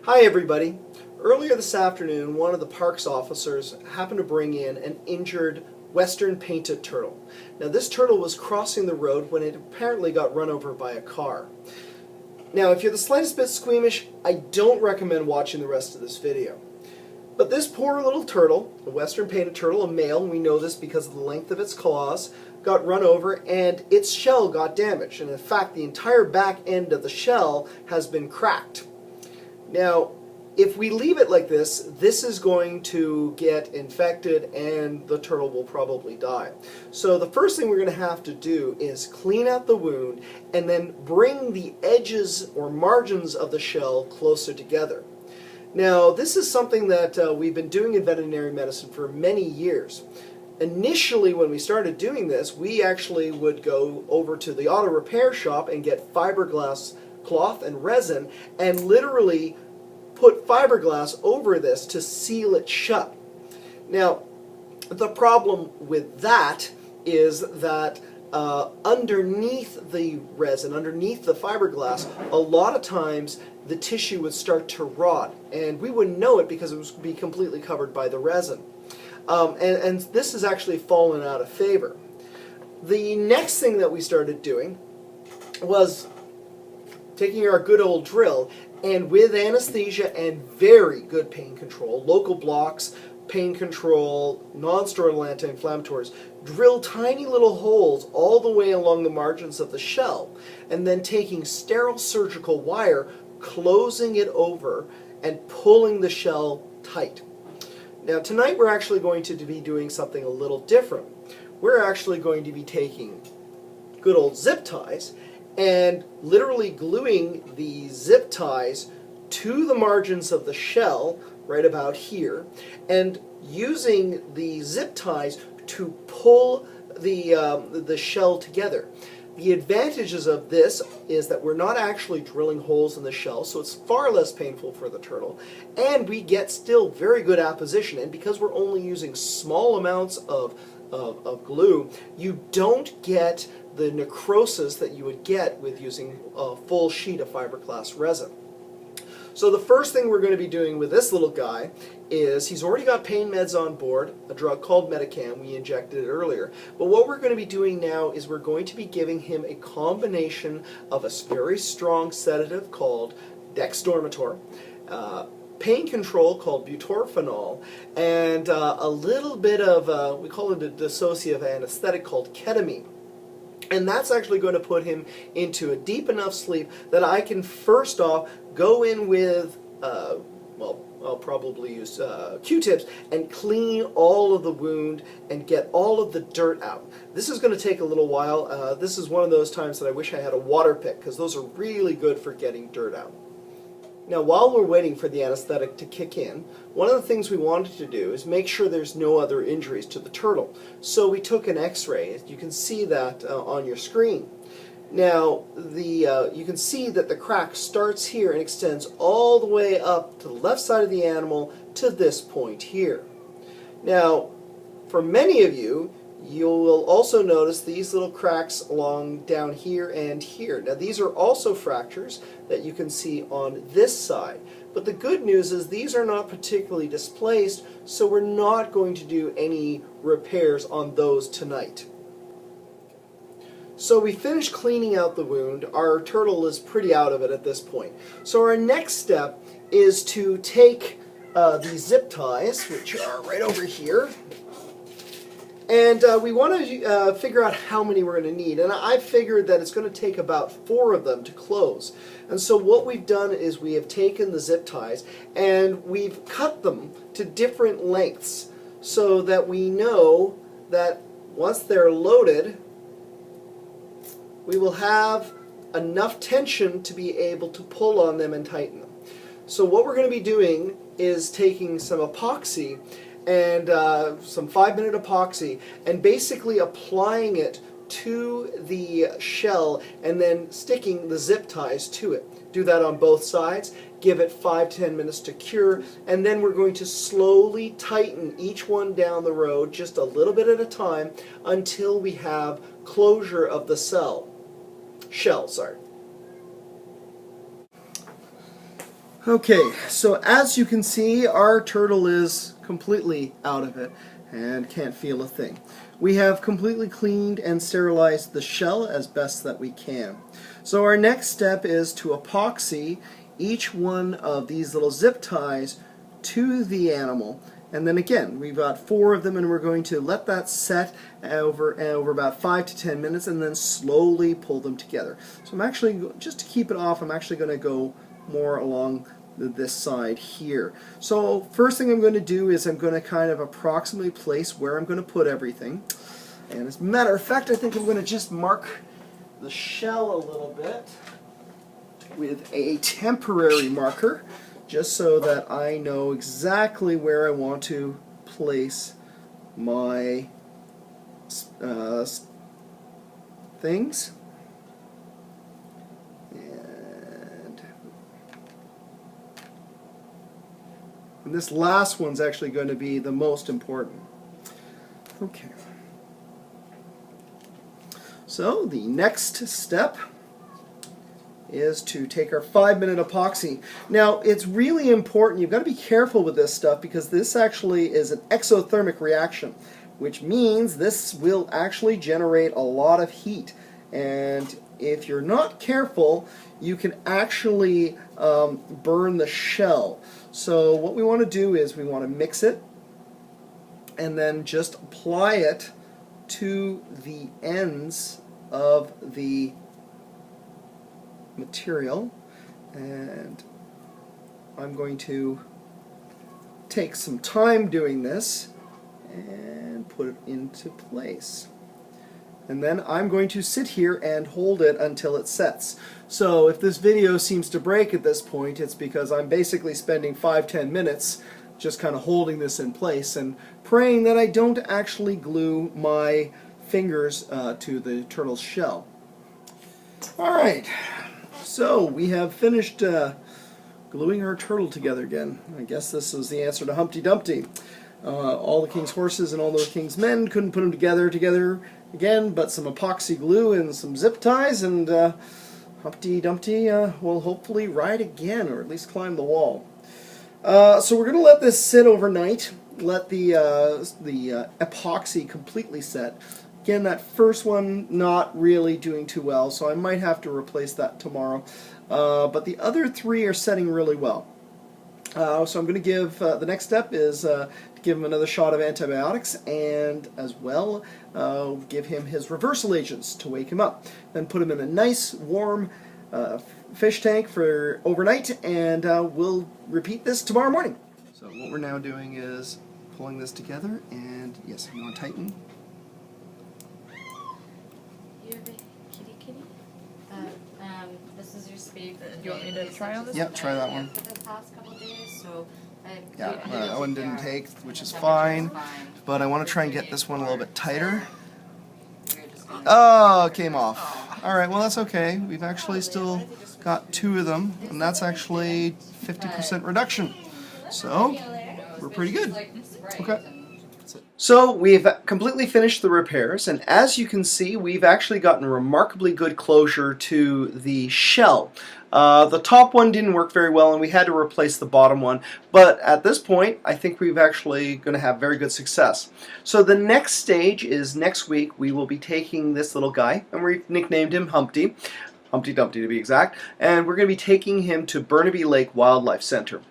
Hi everybody. Earlier this afternoon, one of the parks officers happened to bring in an injured western painted turtle. Now this turtle was crossing the road when it apparently got run over by a car. Now if you're the slightest bit squeamish, I don't recommend watching the rest of this video. But this poor little turtle, a western painted turtle, a male, and we know this because of the length of its claws, got run over and its shell got damaged. And in fact, the entire back end of the shell has been cracked. Now, if we leave it like this, this is going to get infected and the turtle will probably die. So the first thing we're going to have to do is clean out the wound and then bring the edges or margins of the shell closer together. Now, this is something that we've been doing in veterinary medicine for many years. Initially, when we started doing this, we actually would go over to the auto repair shop and get fiberglass cloth and resin and literally put fiberglass over this to seal it shut. Now, the problem with that is that underneath the resin, underneath the fiberglass, a lot of times the tissue would start to rot, and we wouldn't know it because it would be completely covered by the resin. And this has actually fallen out of favor. The next thing that we started doing was taking our good old drill and with anesthesia and very good pain control, local blocks, pain control, non-steroidal anti-inflammatories, drill tiny little holes all the way along the margins of the shell, and then taking sterile surgical wire, closing it over and pulling the shell tight. Now tonight we're actually going to be doing something a little different. We're actually going to be taking good old zip ties and literally gluing the zip ties to the margins of the shell right about here and using the zip ties to pull the shell together. The advantages of this is that we're not actually drilling holes in the shell, so it's far less painful for the turtle, and we get still very good apposition. And because we're only using small amounts of glue, you don't get the necrosis that you would get with using a full sheet of fiberglass resin. So the first thing we're going to be doing with this little guy is he's already got pain meds on board, a drug called Medicam. We injected it earlier. But what we're going to be doing now is we're going to be giving him a combination of a very strong sedative called dexdomitor, pain control called butorphanol, and a little bit of, we call it a dissociative anesthetic called ketamine. And that's actually going to put him into a deep enough sleep that I can first off go in with, well, I'll probably use Q-tips and clean all of the wound and get all of the dirt out. This is going to take a little while. This is one of those times that I wish I had a water pick because those are really good for getting dirt out. Now, while we're waiting for the anesthetic to kick in, one of the things we wanted to do is make sure there's no other injuries to the turtle. So we took an x-ray. You can see that on your screen. Now, you can see that the crack starts here and extends all the way up to the left side of the animal to this point here. Now, for many of you, you will also notice these little cracks along down here and here. Now these are also fractures that you can see on this side. But the good news is these are not particularly displaced, so we're not going to do any repairs on those tonight. So we finished cleaning out the wound. Our turtle is pretty out of it at this point. So our next step is to take these zip ties, which are right over here, and we want to figure out how many we're going to need. And I figured that it's going to take about 4 of them to close. And so what we've done is we have taken the zip ties and we've cut them to different lengths so that we know that once they're loaded, we will have enough tension to be able to pull on them and tighten them. So what we're going to be doing is taking some epoxy and some 5-minute epoxy and basically applying it to the shell and then sticking the zip ties to it. Do that on both sides, give it 5-10 minutes to cure, and then we're going to slowly tighten each one down the road just a little bit at a time until we have closure of the shell. Okay, so as you can see, our turtle is completely out of it and can't feel a thing. We have completely cleaned and sterilized the shell as best that we can. So our next step is to epoxy each one of these little zip ties to the animal. And then again, we've got 4 of them, and we're going to let that set over about 5 to 10 minutes and then slowly pull them together. So I'm actually, just to keep it off, I'm actually going to go more along this side here. So first thing I'm going to do is I'm going to kind of approximately place where I'm going to put everything. And as a matter of fact, I think I'm going to just mark the shell a little bit with a temporary marker, just so that I know exactly where I want to place my things. And this last one's actually going to be the most important. Okay. So the next step is to take our 5-minute epoxy. Now, it's really important, you've got to be careful with this stuff, because this actually is an exothermic reaction, which means this will actually generate a lot of heat. And if you're not careful, you can actually burn the shell. So what we want to do is we want to mix it and then just apply it to the ends of the material. And I'm going to take some time doing this and put it into place. And then I'm going to sit here and hold it until it sets. So if this video seems to break at this point, it's because I'm basically spending 5-10 minutes just kind of holding this in place and praying that I don't actually glue my fingers to the turtle's shell. Alright, so we have finished gluing our turtle together again. I guess this was the answer to Humpty Dumpty. All the king's horses and all the king's men couldn't put them together again, but some epoxy glue and some zip ties, and Humpty Dumpty will hopefully ride again, or at least climb the wall. So we're going to let this sit overnight, let the epoxy completely set. Again, that first one not really doing too well, so I might have to replace that tomorrow. But the other 3 are setting really well. So I'm going to give, the next step is to give him another shot of antibiotics, and as well give him his reversal agents to wake him up. Then put him in a nice warm fish tank for overnight, and we'll repeat this tomorrow morning. So what we're now doing is pulling this together, and yes, you want to tighten. You have a kitty? This is your spade. You want me to try on this? Yep, try that one. For the past couple days, so Yeah, that one didn't take, which is fine, but I want to try and get this one a little bit tighter. Oh, it came off. Alright, well that's okay. We've actually still got 2 of them, and that's actually 50% reduction. So, we're pretty good. Okay. So we've completely finished the repairs, and as you can see, we've actually gotten remarkably good closure to the shell. The top one didn't work very well, and we had to replace the bottom one, but at this point I think we've actually going to have very good success. So the next stage is next week we will be taking this little guy, and we nicknamed him Humpty Dumpty to be exact, and we're going to be taking him to Burnaby Lake Wildlife Center.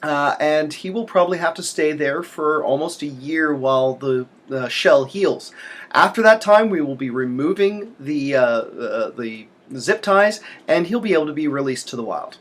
And he will probably have to stay there for almost a year while the shell heals. After that time, we will be removing the zip ties, and he'll be able to be released to the wild.